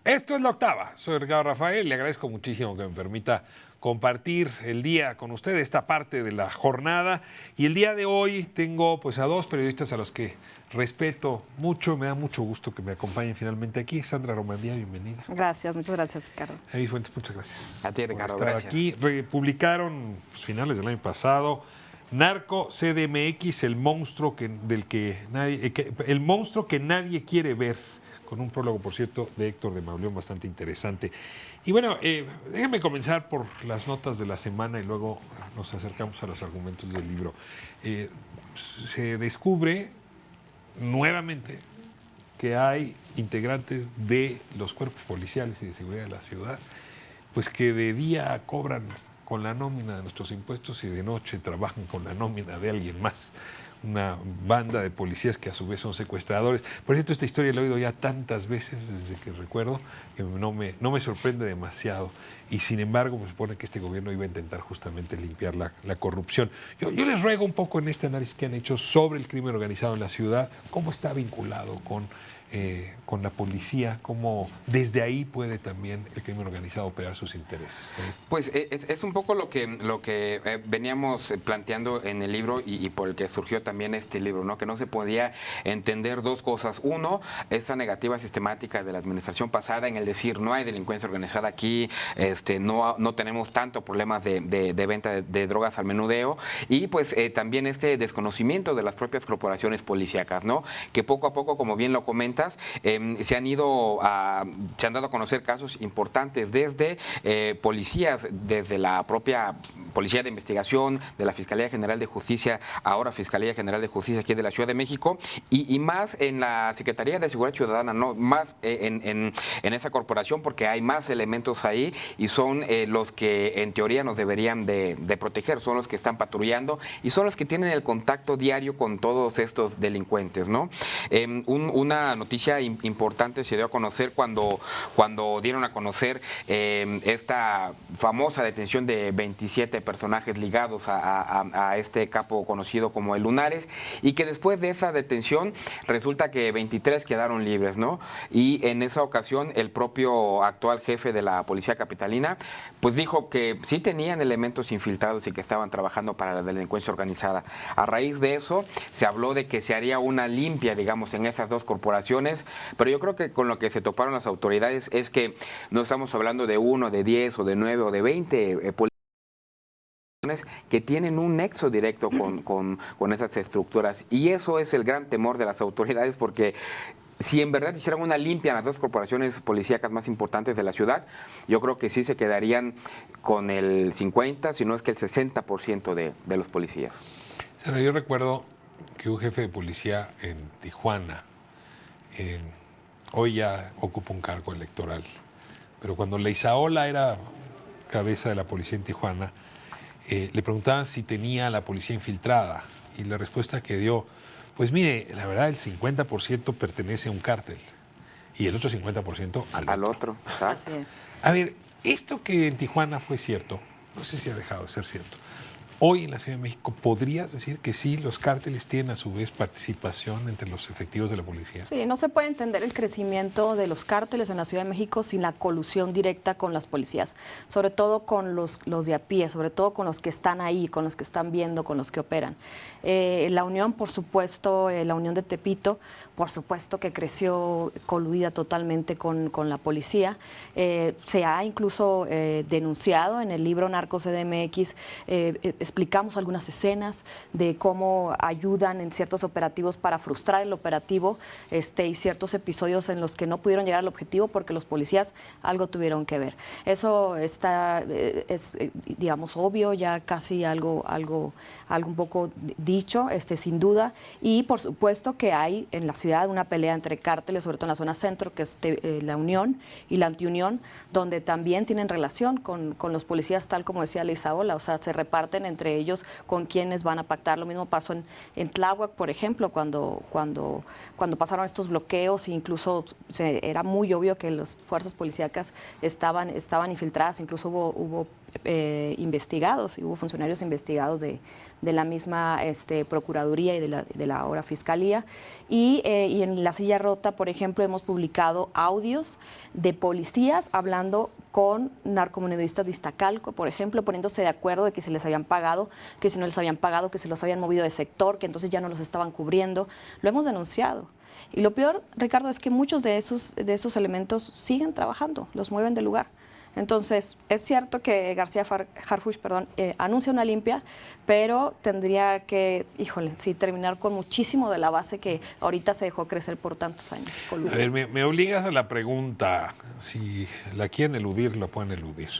Esto es La Octava. Soy Ricardo Rafael. Le agradezco muchísimo que me permita compartir el día con usted, esta parte de la jornada. Y el día de hoy tengo pues a dos periodistas a los que respeto mucho. Me da mucho gusto que me acompañen finalmente aquí. Sandra Romandía, bienvenida. Gracias, muchas gracias, Ricardo. David Fuentes, muchas gracias. A ti, Ricardo, por estar gracias. aquí. Publicaron finales del año pasado Narco CDMX, el monstruo el monstruo que nadie quiere ver, con un prólogo, por cierto, de Héctor de Mauleón bastante interesante. Y bueno, déjenme comenzar por las notas de la semana y luego nos acercamos a los argumentos del libro. Se descubre nuevamente que hay integrantes de los cuerpos policiales y de seguridad de la ciudad, pues que de día cobran con la nómina de nuestros impuestos y de noche trabajan con la nómina de alguien más. Una banda de policías que a su vez son secuestradores. Por cierto, esta historia la he oído ya tantas veces desde que recuerdo que no me sorprende demasiado. Y sin embargo, pues, supone que este gobierno iba a intentar justamente limpiar la corrupción. Yo les ruego un poco en este análisis que han hecho sobre el crimen organizado en la ciudad, cómo está vinculado con la policía, cómo desde ahí puede también el crimen organizado operar sus intereses. Pues es un poco lo que veníamos planteando en el libro y por el que surgió también este libro, ¿no? Que no se podía entender dos cosas. Uno, esta negativa sistemática de la administración pasada en el decir no hay delincuencia organizada aquí, no tenemos tanto problemas de venta de drogas al menudeo, y pues también este desconocimiento de las propias corporaciones policíacas, ¿no? Que poco a poco, como bien lo comentas, se han dado a conocer casos importantes desde policías, desde la propia Policía de Investigación, de la Fiscalía General de Justicia, ahora Fiscalía General de Justicia aquí de la Ciudad de México, y más en la Secretaría de Seguridad Ciudadana, ¿no? Más en esa corporación, porque hay más elementos ahí y son los que en teoría nos deberían de proteger, son los que están patrullando y son los que tienen el contacto diario con todos estos delincuentes, ¿no? Una noticia importante se dio a conocer cuando dieron a conocer esta famosa detención de 27 personajes ligados a este capo conocido como el Lunares, y que después de esa detención resulta que 23 quedaron libres, ¿no? Y en esa ocasión el propio actual jefe de la Policía Capitalina pues dijo que sí tenían elementos infiltrados y que estaban trabajando para la delincuencia organizada. A raíz de eso se habló de que se haría una limpia, digamos, en esas dos corporaciones, pero yo creo que con lo que se toparon las autoridades es que no estamos hablando de 1, de 10 o de 9 o de 20 que tienen un nexo directo con esas estructuras, y eso es el gran temor de las autoridades, porque si en verdad hicieran una limpia en las dos corporaciones policíacas más importantes de la ciudad, yo creo que sí se quedarían con el 50, si no es que el 60% de los policías. Sara, yo recuerdo que un jefe de policía en Tijuana hoy ya ocupa un cargo electoral, pero cuando Leizaola era cabeza de la policía en Tijuana, le preguntaban si tenía a la policía infiltrada, y la respuesta que dio, pues mire, la verdad el 50% pertenece a un cártel y el otro 50% al otro. Exacto. Así es. A ver, esto que en Tijuana fue cierto, no sé si ha dejado de ser cierto. Hoy en la Ciudad de México, ¿podrías decir que sí, los cárteles tienen a su vez participación entre los efectivos de la policía? Sí, no se puede entender el crecimiento de los cárteles en la Ciudad de México sin la colusión directa con las policías, sobre todo con los de a pie, sobre todo con los que están ahí, con los que están viendo, con los que operan. La Unión, por supuesto, la Unión de Tepito, por supuesto que creció coludida totalmente con la policía. Se ha incluso denunciado en el libro Narco CDMX, explicamos algunas escenas de cómo ayudan en ciertos operativos para frustrar el operativo, y ciertos episodios en los que no pudieron llegar al objetivo porque los policías algo tuvieron que ver. Eso es digamos, obvio, ya casi algo un poco dicho, sin duda, y por supuesto que hay en la ciudad una pelea entre cárteles, sobre todo en la zona centro, que es la Unión y la Antiunión, donde también tienen relación con los policías, tal como decía Leizaola, o sea, se reparten entre ellos con quienes van a pactar. Lo mismo pasó en Tláhuac, por ejemplo, cuando pasaron estos bloqueos, incluso era muy obvio que las fuerzas policíacas estaban infiltradas, incluso hubo investigados, hubo funcionarios investigados de la misma Procuraduría y de la ahora Fiscalía. Y en La Silla Rota, por ejemplo, hemos publicado audios de policías hablando con narcomenudistas de Iztacalco, por ejemplo, poniéndose de acuerdo de que se les habían pagado, que si no les habían pagado, que se los habían movido de sector, que entonces ya no los estaban cubriendo. Lo hemos denunciado. Y lo peor, Ricardo, es que muchos de esos elementos siguen trabajando, los mueven del lugar. Entonces, es cierto que García Harfuch, anuncia una limpia, pero tendría que, sí, terminar con muchísimo de la base que ahorita se dejó crecer por tantos años. A ver, me obligas a la pregunta, si la quieren eludir, la pueden eludir.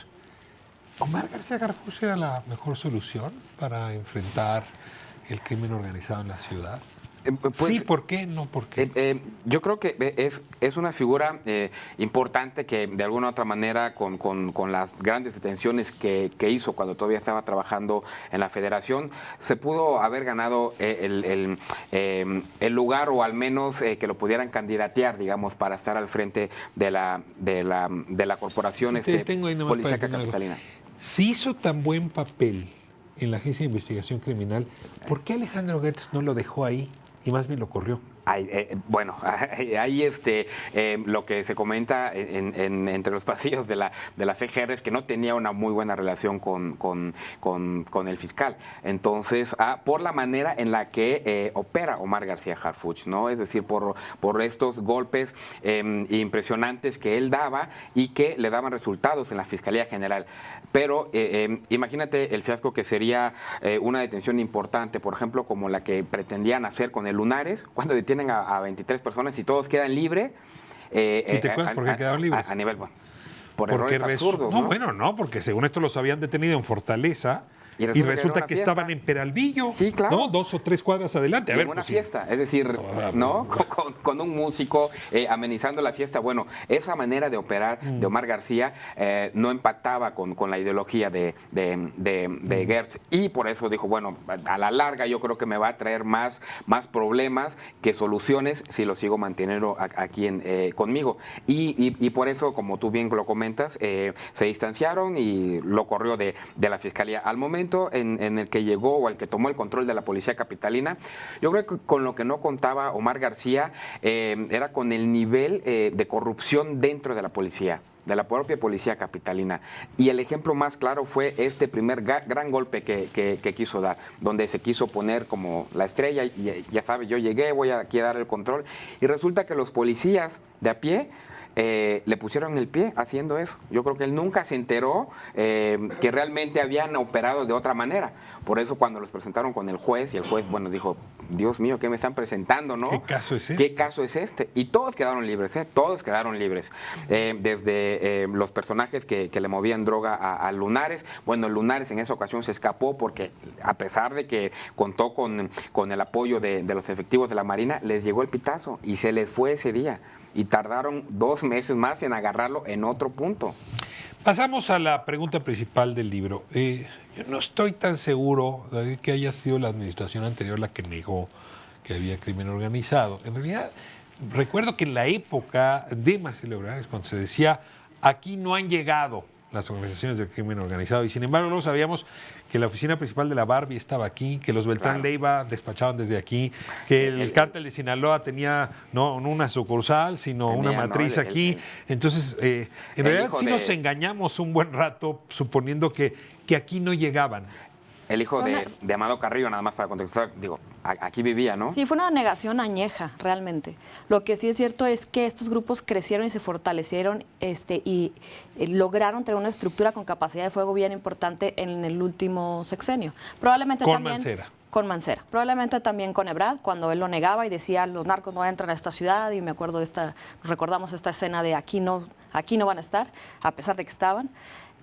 ¿Omar García Harfuch era la mejor solución para enfrentar el crimen organizado en la ciudad? Pues, sí, ¿por qué? No, ¿por qué? Yo creo que es una figura importante que de alguna u otra manera con las grandes detenciones que hizo cuando todavía estaba trabajando en la federación, se pudo haber ganado el lugar o al menos que lo pudieran candidatear, digamos, para estar al frente de la corporación policíaca capitalina. Si hizo tan buen papel en la Agencia de Investigación Criminal, ¿por qué Alejandro Gertz no lo dejó ahí y más bien lo corrió? Bueno, ahí lo que se comenta entre los pasillos de la FGR es que no tenía una muy buena relación con el fiscal. Entonces, por la manera en la que opera Omar García Harfuch, ¿no? Es decir, por estos golpes impresionantes que él daba y que le daban resultados en la Fiscalía General. Pero imagínate el fiasco que sería una detención importante, por ejemplo, como la que pretendían hacer con el Lunares, cuando detienen a 23 personas y todos quedan libres. ¿Y te acuerdas por qué quedaron libres? A nivel, por errores absurdos. No, porque según esto los habían detenido en Fortaleza. Y resulta que estaban en Peralvillo, sí, claro. ¿no? 2 o 3 cuadras adelante. En una fiesta, es decir, ¿no? Con un músico amenizando la fiesta. Bueno, esa manera de operar de Omar García no empataba con la ideología de Gertz. Y por eso dijo, bueno, a la larga yo creo que me va a traer más problemas que soluciones si lo sigo manteniendo aquí conmigo. Y por eso, como tú bien lo comentas, se distanciaron y lo corrió de la Fiscalía. Al momento en el que llegó o al que tomó el control de la policía capitalina, yo creo que con lo que no contaba Omar García era con el nivel de corrupción dentro de la policía, de la propia policía capitalina. Y el ejemplo más claro fue este primer gran golpe que quiso dar, donde se quiso poner como la estrella y ya sabes, yo llegué, voy aquí a dar el control. Y resulta que los policías de a pie le pusieron el pie haciendo eso. Yo creo que él nunca se enteró que realmente habían operado de otra manera. Por eso cuando los presentaron con el juez, y el juez, bueno, dijo, Dios mío, ¿qué me están presentando, no? ¿Qué caso es este? ¿Qué caso es este? Y todos quedaron libres, todos quedaron libres. Desde los personajes que le movían droga a Lunares. Bueno, Lunares en esa ocasión se escapó porque a pesar de que contó con el apoyo de los efectivos de la Marina, les llegó el pitazo y se les fue ese día. Y tardaron 2 meses más en agarrarlo en otro punto. Pasamos a la pregunta principal del libro. Yo no estoy tan seguro de que haya sido la administración anterior la que negó que había crimen organizado. En realidad, recuerdo que en la época de Marcelo Ebrard, cuando se decía, aquí no han llegado las organizaciones del crimen organizado, y sin embargo luego sabíamos que la oficina principal de la Barbie estaba aquí, que los Beltrán Leiva despachaban desde aquí, que el cártel de Sinaloa tenía no una sucursal, sino una matriz aquí. Entonces, en realidad sí nos engañamos un buen rato suponiendo que aquí no llegaban. El hijo de Amado Carrillo, nada más para contextualizar, digo, aquí vivía, ¿no? Sí, fue una negación añeja, realmente. Lo que sí es cierto es que estos grupos crecieron y se fortalecieron y lograron tener una estructura con capacidad de fuego bien importante en el último sexenio. Probablemente con también Mancera. Con Mancera. Probablemente también con Ebrard, cuando él lo negaba y decía, los narcos no entran a esta ciudad, y me acuerdo recordamos esta escena de aquí no van a estar, a pesar de que estaban.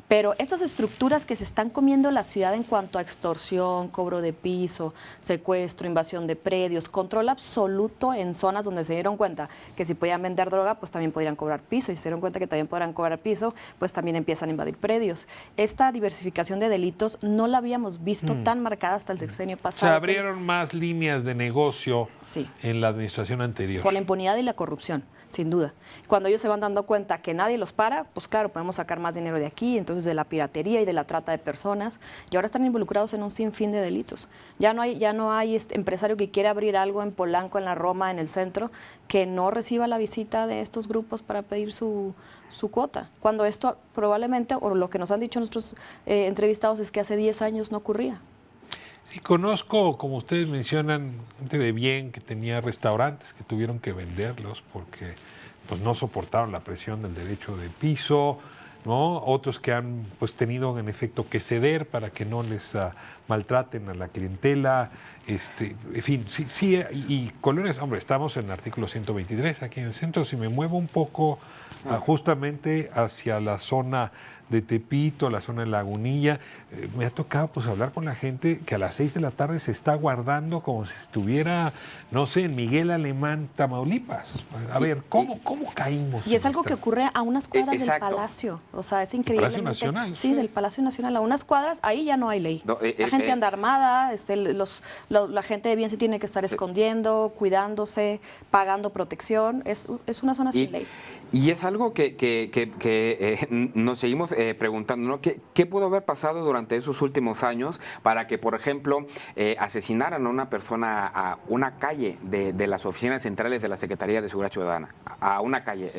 Pero estas estructuras que se están comiendo la ciudad en cuanto a extorsión, cobro de piso, secuestro, invasión de predios, control absoluto en zonas donde se dieron cuenta que si podían vender droga, pues también podrían cobrar piso. Y si se dieron cuenta que también podrán cobrar piso, pues también empiezan a invadir predios. Esta diversificación de delitos no la habíamos visto tan marcada hasta el sexenio pasado. pasado. abrieron más líneas de negocio Sí. en la administración anterior. Por la impunidad y la corrupción, sin duda. Cuando ellos se van dando cuenta que nadie los para, pues claro, podemos sacar más dinero de aquí, entonces de la piratería y de la trata de personas, y ahora están involucrados en un sinfín de delitos. Ya no hay empresario que quiera abrir algo en Polanco, en la Roma, en el centro, que no reciba la visita de estos grupos para pedir su cuota. Cuando esto probablemente, o lo que nos han dicho nuestros entrevistados, es que hace 10 años no ocurría. Sí, conozco, como ustedes mencionan, gente de bien que tenía restaurantes que tuvieron que venderlos porque pues, no soportaron la presión del derecho de piso, ¿no? Otros que han pues, tenido en efecto que ceder para que no les maltraten a la clientela. En fin, sí, y colonias, hombre, estamos en el artículo 123 aquí en el centro. Si me muevo un poco justamente hacia la zona de Tepito, la zona de Lagunilla, me ha tocado pues hablar con la gente que a las 6 de la tarde se está guardando como si estuviera, no sé, en Miguel Alemán, Tamaulipas. A ver, ¿cómo caímos? Y es algo que ocurre a unas cuadras del Exacto. Palacio. O sea, es increíble. Palacio Nacional, Sí, sí. del Palacio Nacional. A unas cuadras, ahí ya no hay ley. No, la gente anda armada, la gente de bien se tiene que estar escondiendo, cuidándose, pagando protección. Es una zona sin ley. Y es algo que nos seguimos preguntando, ¿no? ¿Qué pudo haber pasado durante esos últimos años para que, por ejemplo, asesinaran a una persona a una calle de las oficinas centrales de la Secretaría de Seguridad Ciudadana? A una calle.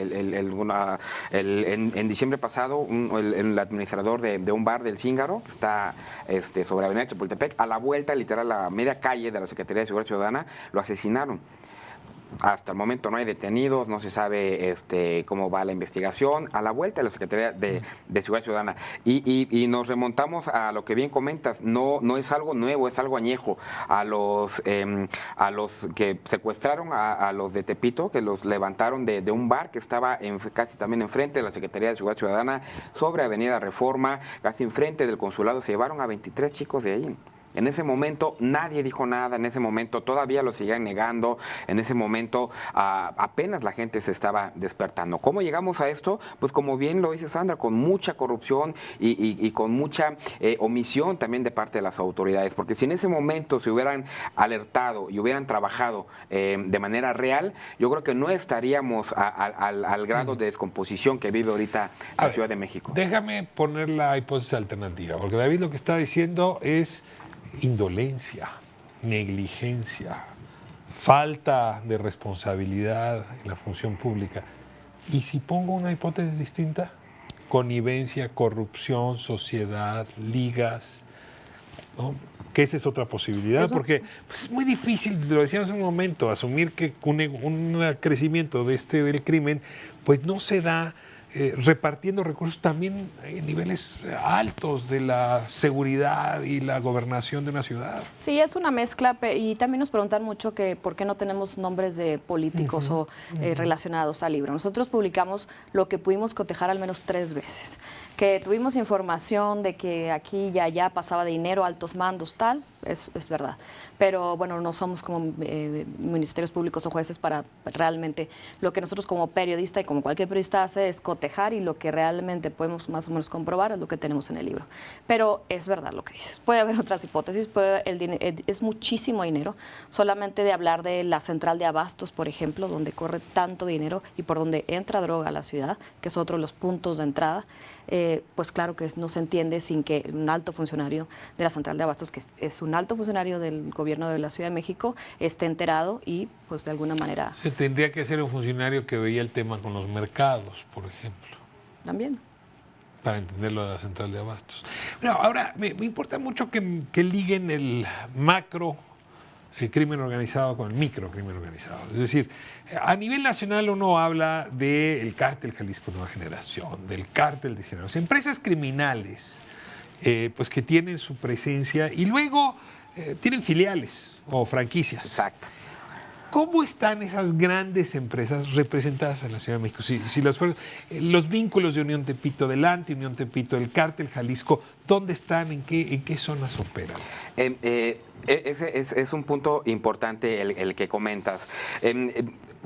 En diciembre pasado, el administrador de un bar del Zíngaro, que está sobre Avenida Chapultepec, a la vuelta, literal, a media calle de la Secretaría de Seguridad Ciudadana, lo asesinaron. Hasta el momento no hay detenidos, no se sabe cómo va la investigación. A la vuelta de la Secretaría de Seguridad Ciudadana. Y nos remontamos a lo que bien comentas, no es algo nuevo, es algo añejo. A los que secuestraron a los de Tepito, que los levantaron de un bar que estaba casi también enfrente de la Secretaría de Seguridad Ciudadana, sobre Avenida Reforma, casi enfrente del consulado, se llevaron a 23 chicos de ahí. En ese momento nadie dijo nada, en ese momento todavía lo seguían negando, en ese momento apenas la gente se estaba despertando. ¿Cómo llegamos a esto? Pues como bien lo dice Sandra, con mucha corrupción y con mucha omisión también de parte de las autoridades, porque si en ese momento se hubieran alertado y hubieran trabajado de manera real, yo creo que no estaríamos al grado de descomposición que vive ahorita la Ciudad de México. Déjame poner la hipótesis alternativa, porque David lo que está diciendo es indolencia, negligencia, falta de responsabilidad en la función pública. ¿Y si pongo una hipótesis distinta? Connivencia, corrupción, sociedad, ligas, ¿no? Que esa es otra posibilidad, porque pues, es muy difícil, lo decíamos en un momento, asumir que un crecimiento del crimen pues no se da repartiendo recursos también en niveles altos de la seguridad y la gobernación de una ciudad. Sí, es una mezcla y también nos preguntan mucho que por qué no tenemos nombres de políticos relacionados al libro. Nosotros publicamos lo que pudimos cotejar al menos 3 veces, que tuvimos información de que aquí y allá pasaba dinero, altos mandos, tal, es verdad. Pero bueno, no somos como ministerios públicos o jueces para realmente, lo que nosotros como periodista y como cualquier periodista hace es cotejar, y lo que realmente podemos más o menos comprobar es lo que tenemos en el libro. Pero es verdad lo que dices. Puede haber otras hipótesis, es muchísimo dinero. Solamente de hablar de la central de abastos, por ejemplo, donde corre tanto dinero y por donde entra droga a la ciudad, que es otro de los puntos de entrada, pues claro que no se entiende sin que un alto funcionario de la central de abastos, que es un alto funcionario del gobierno de la Ciudad de México, esté enterado y pues de alguna manera... Se tendría que ser un funcionario que veía el tema con los mercados, por ejemplo. También. Para entenderlo de la central de abastos. Bueno, ahora me importa mucho que liguen el macro crimen organizado con el microcrimen organizado. Es decir, a nivel nacional uno habla del cártel Jalisco Nueva Generación, del cártel de Sinaloa, empresas criminales pues que tienen su presencia y luego tienen filiales o franquicias. Exacto. ¿Cómo están esas grandes empresas representadas en la Ciudad de México? Si los vínculos de Unión Tepito delante, Unión Tepito del cártel Jalisco, ¿dónde están? ¿En qué zonas operan? Ese es un punto importante el que comentas.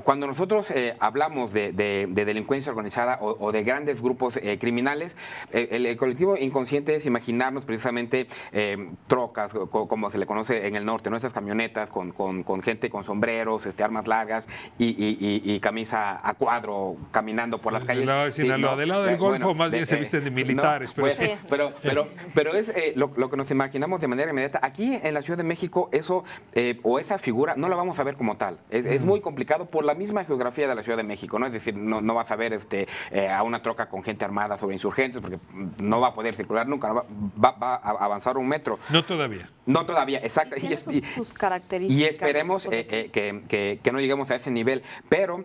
cuando nosotros hablamos de delincuencia organizada o de grandes grupos criminales, el colectivo inconsciente es imaginarnos precisamente trocas, como se le conoce en el norte, nuestras camionetas con gente con sombreros, armas largas y camisa a cuadro caminando por las calles. Del lado del Golfo más bien se visten de militares. Pero es lo que nos imaginamos de manera inmediata. Aquí en la Ciudad de México eso o esa figura no la vamos a ver como tal. Es muy complicado por la misma geografía de la Ciudad de México, ¿no? Es decir, no vas a ver a una troca con gente armada sobre insurgentes porque no va a poder circular nunca, va a avanzar un metro. No todavía. No todavía, exacto. Sus características. Y esperemos que no lleguemos a ese nivel, pero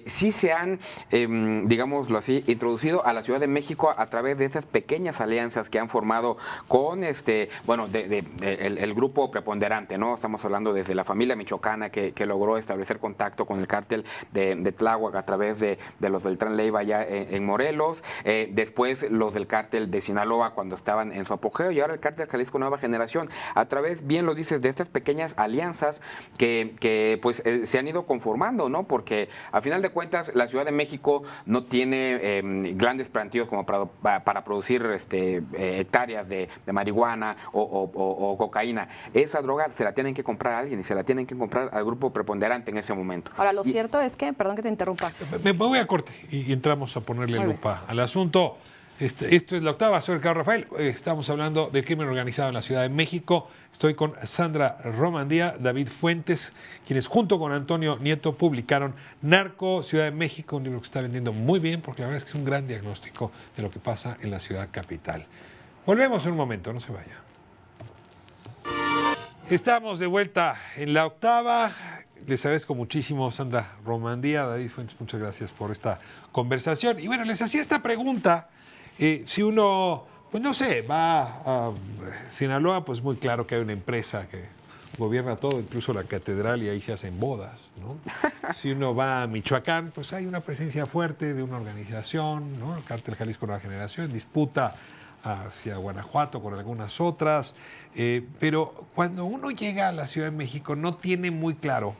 sí se han, digámoslo así, introducido a la Ciudad de México a través de esas pequeñas alianzas que han formado con el grupo preponderante, ¿no? Estamos hablando desde la familia michoacana que logró establecer contacto con el cártel de Tláhuac a través de los Beltrán Leiva allá en Morelos, después los del cártel de Sinaloa cuando estaban en su apogeo y ahora el cártel Jalisco Nueva Generación, a través, bien lo dices, de estas pequeñas alianzas que se han ido conformando, ¿no? Porque a final de cuentas la Ciudad de México no tiene grandes plantíos como para producir hectáreas de marihuana o cocaína. Esa droga se la tienen que comprar a alguien y se la tienen que comprar al grupo preponderante en ese momento. Ahora, lo cierto es que, perdón que te interrumpa. Me voy a corte y entramos a ponerle lupa al asunto. Esto es La Octava, soy Ricardo Rafael. Estamos hablando de crimen organizado en la Ciudad de México. Estoy con Sandra Romandía, David Fuentes, quienes junto con Antonio Nieto publicaron Narco, Ciudad de México, un libro que está vendiendo muy bien porque la verdad es que es un gran diagnóstico de lo que pasa en la ciudad capital. Volvemos en un momento, no se vaya. Estamos de vuelta en La Octava. Les agradezco muchísimo, Sandra Romandía, David Fuentes, muchas gracias por esta conversación. Y bueno, les hacía esta pregunta. Si uno, pues no sé, va a Sinaloa, pues muy claro que hay una empresa que gobierna todo, incluso la catedral, y ahí se hacen bodas, ¿no? Si uno va a Michoacán, pues hay una presencia fuerte de una organización, ¿no? El cártel Jalisco Nueva Generación, disputa hacia Guanajuato con algunas otras, pero cuando uno llega a la Ciudad de México no tiene muy claro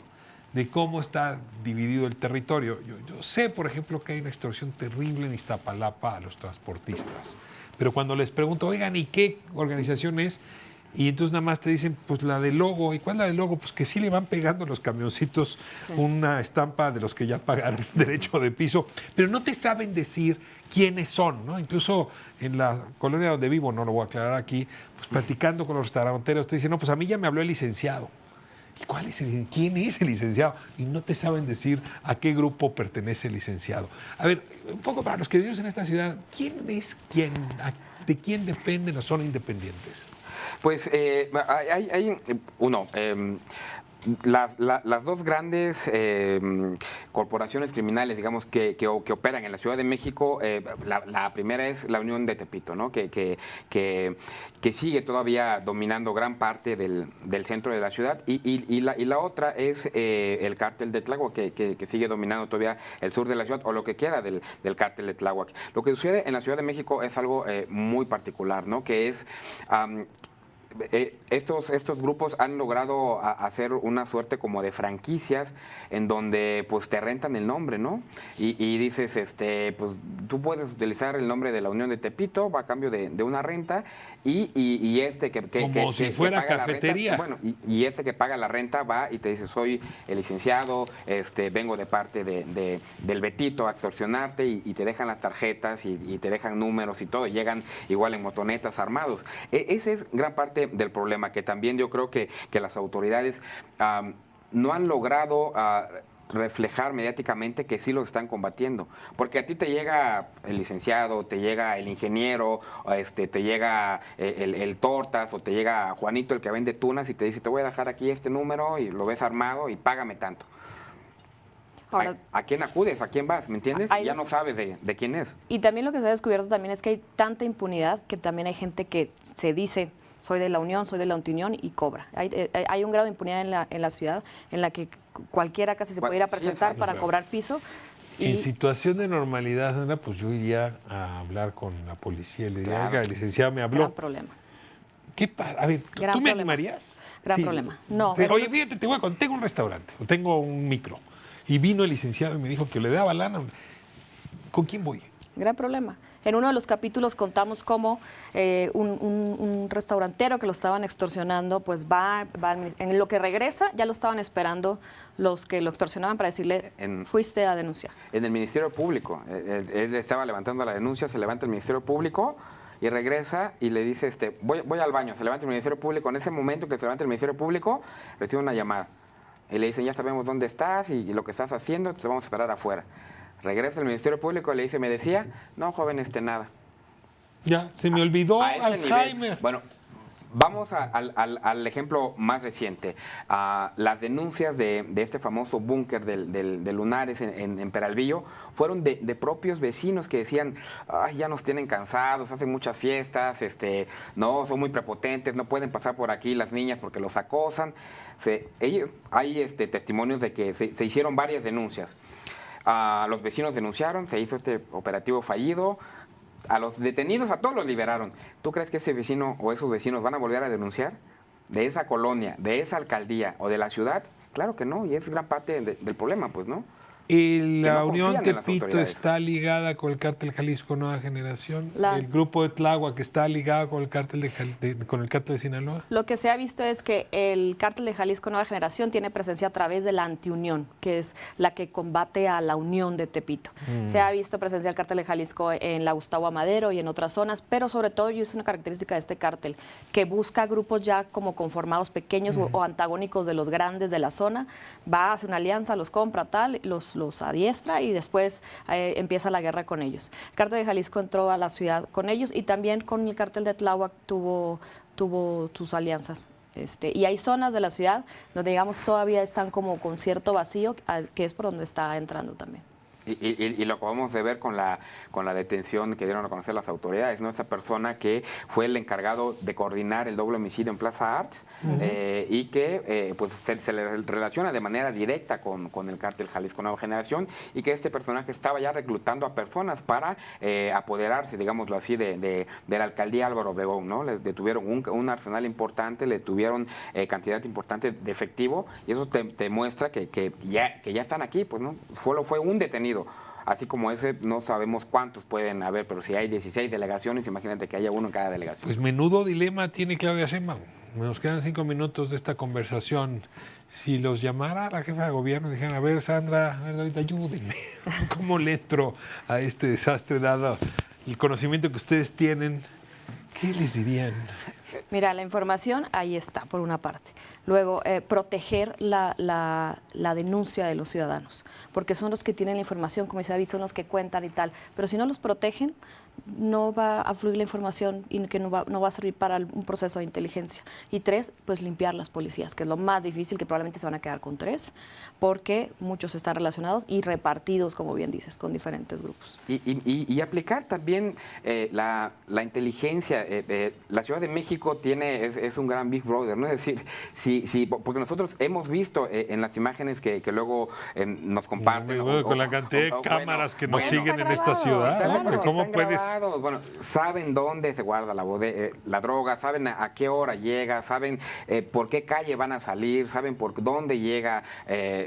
de cómo está dividido el territorio. Yo sé, por ejemplo, que hay una extorsión terrible en Iztapalapa a los transportistas, pero cuando les pregunto, oigan, ¿y qué organización es? Y entonces nada más te dicen, pues la del logo. ¿Y cuál es la del logo? Pues que sí le van pegando a los camioncitos una estampa de los que ya pagaron derecho de piso, pero no te saben decir quiénes son, ¿no? Incluso en la colonia donde vivo, no lo voy a aclarar aquí, pues platicando con los restauranteros, te dicen, no, pues a mí ya me habló el licenciado. ¿Y quién es el licenciado? Y no te saben decir a qué grupo pertenece el licenciado. A ver, un poco para los que vivimos en esta ciudad, ¿quién es quién? ¿De quién dependen o son independientes? Pues hay uno. Las dos grandes corporaciones criminales, digamos, que operan en la Ciudad de México, la primera es la Unión de Tepito, ¿no? que sigue todavía dominando gran parte del centro de la ciudad, y la otra es el cártel de Tláhuac, que sigue dominando todavía el sur de la ciudad, o lo que queda del cártel de Tláhuac. Lo que sucede en la Ciudad de México es algo muy particular, ¿no? Que es... estos grupos han logrado hacer una suerte como de franquicias en donde pues te rentan el nombre, ¿no? Y dices, pues tú puedes utilizar el nombre de la Unión de Tepito, va a cambio de una renta, y como si fuera paga cafetería. La renta, bueno, y este que paga la renta va y te dice, soy el licenciado, vengo de parte del Betito a extorsionarte, y te dejan las tarjetas y te dejan números y todo, y llegan igual en motonetas armados. Ese es gran parte del problema, que también yo creo que las autoridades no han logrado reflejar mediáticamente que sí los están combatiendo, porque a ti te llega el licenciado, te llega el ingeniero, te llega el tortas, o te llega Juanito, el que vende tunas, y te dice, te voy a dejar aquí este número, y lo ves armado y págame tanto. Ahora, ¿a quién acudes? ¿A quién vas? ¿Me entiendes? Ya no sabes de quién es. Y también lo que se ha descubierto también es que hay tanta impunidad que también hay gente que se dice, soy de la Unión, soy de la Unión, y cobra. Hay un grado de impunidad en la ciudad en la que cualquiera casi se puede ir a presentar para cobrar piso. En situación de normalidad, Sandra, pues yo iría a hablar con la policía y le diría, oiga, el licenciado me habló. Gran problema. ¿Qué pasa? A ver, ¿tú me animarías? Gran problema. No. Oye, fíjate, te voy a contar, tengo un restaurante, o tengo un micro, Y vino el licenciado y me dijo que le daba lana. ¿Con quién voy? Gran problema. En uno de los capítulos contamos cómo un restaurantero que lo estaban extorsionando, pues en lo que regresa, ya lo estaban esperando los que lo extorsionaban para decirle, fuiste a denunciar. En el Ministerio Público, él estaba levantando la denuncia, se levanta el Ministerio Público y regresa y le dice, voy al baño, se levanta el Ministerio Público. En ese momento que se levanta el Ministerio Público, recibe una llamada. Y le dicen, ya sabemos dónde estás y lo que estás haciendo, te vamos a esperar afuera. Regresa al Ministerio Público y le dice, me decía, no, joven, nada. Ya, se me olvidó Alzheimer. Nivel. Bueno, vamos al ejemplo más reciente. Las denuncias de este famoso búnker de Lunares en Peralvillo fueron de propios vecinos que decían, ay, ya nos tienen cansados, hacen muchas fiestas, no, son muy prepotentes, no pueden pasar por aquí las niñas porque los acosan. Hay testimonios de que se hicieron varias denuncias. Los vecinos denunciaron, se hizo este operativo fallido, a los detenidos, a todos los liberaron. ¿Tú crees que ese vecino o esos vecinos van a volver a denunciar? ¿De esa colonia, de esa alcaldía o de la ciudad? Claro que no, y es gran parte del problema, pues, ¿no? ¿Y la Unión Tepito está ligada con el Cártel Jalisco Nueva Generación? ¿El grupo de Tláhuac está ligado con el Cártel de Sinaloa? Lo que se ha visto es que el Cártel de Jalisco Nueva Generación tiene presencia a través de la antiunión, que es la que combate a la unión de Tepito. Se ha visto presencia del Cártel de Jalisco en la Gustavo Amadero y en otras zonas, pero sobre todo, y es una característica de este cártel, que busca grupos ya como conformados pequeños o antagónicos de los grandes de la zona, va, hace una alianza, los compra, tal, los adiestra y después empieza la guerra con ellos. El Cártel de Jalisco entró a la ciudad con ellos y también con el Cártel de Tláhuac tuvo sus alianzas. Y hay zonas de la ciudad donde, digamos, todavía están como con cierto vacío, que es por donde está entrando también. Y lo acabamos de ver con la detención que dieron a conocer las autoridades, ¿no? Esa persona que fue el encargado de coordinar el doble homicidio en Plaza Arts y que pues se le relaciona de manera directa con el Cártel Jalisco Nueva Generación, y que este personaje estaba ya reclutando a personas para apoderarse, digámoslo así, de la alcaldía Álvaro Obregón, ¿no? Les detuvieron un arsenal importante, le tuvieron cantidad importante de efectivo, y eso te muestra que ya están aquí, pues, ¿no? Fue un detenido. Así como ese, no sabemos cuántos pueden haber, pero si hay 16 delegaciones, imagínate que haya uno en cada delegación. Pues menudo dilema tiene Claudia Sheinbaum. Nos quedan 5 minutos de esta conversación. Si los llamara la jefa de gobierno y dijeran, a ver, Sandra, ahorita ayúdenme, ¿cómo le entro a este desastre dado el conocimiento que ustedes tienen? ¿Qué les dirían? Mira, la información ahí está, por una parte. Luego, proteger la denuncia de los ciudadanos, porque son los que tienen la información, como se ha visto, son los que cuentan y tal. Pero si no los protegen, no va a fluir la información y que no va a servir para un proceso de inteligencia. Y 3, pues limpiar las policías, que es lo más difícil, que probablemente se van a quedar con 3, porque muchos están relacionados y repartidos, como bien dices, con diferentes grupos. Y aplicar también la inteligencia. La Ciudad de México es un gran Big Brother, ¿no? Es decir, porque nosotros hemos visto en las imágenes que luego nos comparten. Con la cantidad de cámaras que nos siguen en esta ciudad, claro, ¿cómo puedes? Bueno, saben dónde se guarda la droga, saben a qué hora llega, saben por qué calle van a salir, saben por dónde llega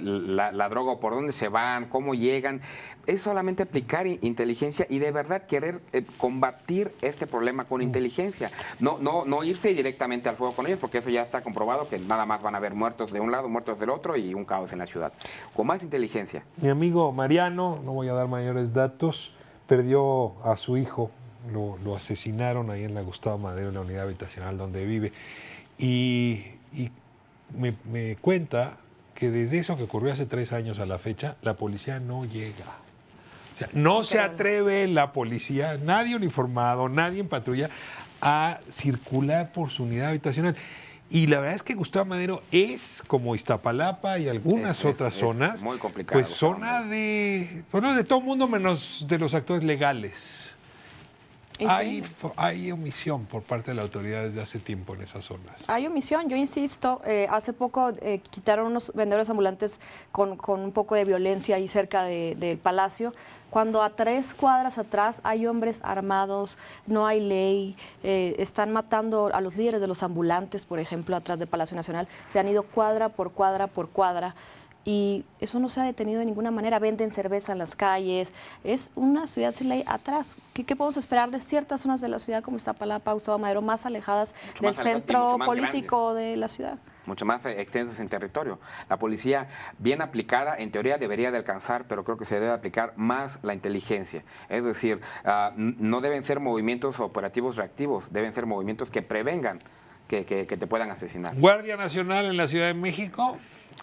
la droga o por dónde se van, cómo llegan. Es solamente aplicar inteligencia y de verdad querer combatir este problema con inteligencia. No irse directamente al fuego con ellos, porque eso ya está comprobado, que nada más van a haber muertos de un lado, muertos del otro y un caos en la ciudad. Con más inteligencia. Mi amigo Mariano, no voy a dar mayores datos, perdió a su hijo, lo asesinaron ahí en la Gustavo Amadero, en la unidad habitacional donde vive. Y me cuenta que desde eso que ocurrió hace 3 años a la fecha, la policía no llega. O sea, no se atreve la policía, nadie uniformado, nadie en patrulla, a circular por su unidad habitacional. Y la verdad es que Gustavo Amadero es, como Iztapalapa y algunas otras zonas, muy complicado, pues zona de todo el mundo menos de los actores legales. Hay omisión por parte de la autoridad desde hace tiempo en esas zonas. Hay omisión, yo insisto, hace poco quitaron unos vendedores ambulantes con un poco de violencia ahí cerca del Palacio, cuando a 3 cuadras atrás hay hombres armados, no hay ley, están matando a los líderes de los ambulantes, por ejemplo, atrás del Palacio Nacional, se han ido cuadra por cuadra por cuadra. y eso no se ha detenido de ninguna manera. Venden cerveza en las calles, es una ciudad sin ley atrás. ¿Qué podemos esperar de ciertas zonas de la ciudad como Iztapalapa, Gustavo Madero, más alejadas del centro político de la ciudad? Mucho más extensas en territorio. La policía, bien aplicada, en teoría debería de alcanzar, pero creo que se debe aplicar más la inteligencia. Es decir, no deben ser movimientos operativos reactivos, deben ser movimientos que prevengan que te puedan asesinar. Guardia Nacional en la Ciudad de México.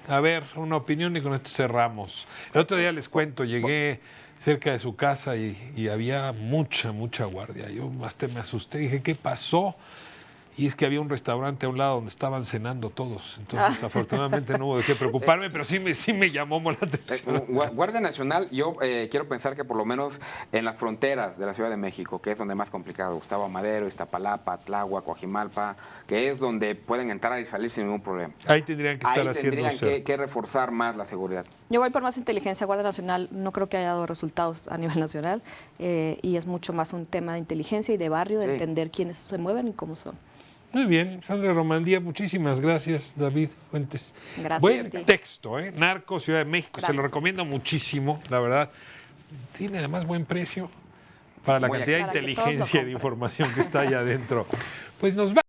A ver, una opinión y con esto cerramos. El otro día les cuento, llegué cerca de su casa y había mucha guardia. Yo hasta me asusté, dije, ¿qué pasó? Y es que había un restaurante a un lado donde estaban cenando todos. Entonces, afortunadamente no hubo de qué preocuparme, pero sí me llamó la atención. Guardia Nacional, yo quiero pensar que por lo menos en las fronteras de la Ciudad de México, que es donde más complicado, Gustavo Madero, Iztapalapa, Tláhuac, Coajimalpa, que es donde pueden entrar y salir sin ningún problema. Ahí tendrían que estar haciendo. Ahí tendrían que reforzar más la seguridad. Yo voy por más inteligencia. Guardia Nacional no creo que haya dado resultados a nivel nacional y es mucho más un tema de inteligencia y de barrio, de entender quiénes se mueven y cómo son. Muy bien, Sandra Romandía, muchísimas gracias, David Fuentes. Gracias. Buen texto, ¿eh? Narco, Ciudad de México, Gracias. se lo recomiendo muchísimo, la verdad. Tiene además buen precio para la cantidad de inteligencia y de información que está allá adentro. Pues nos va.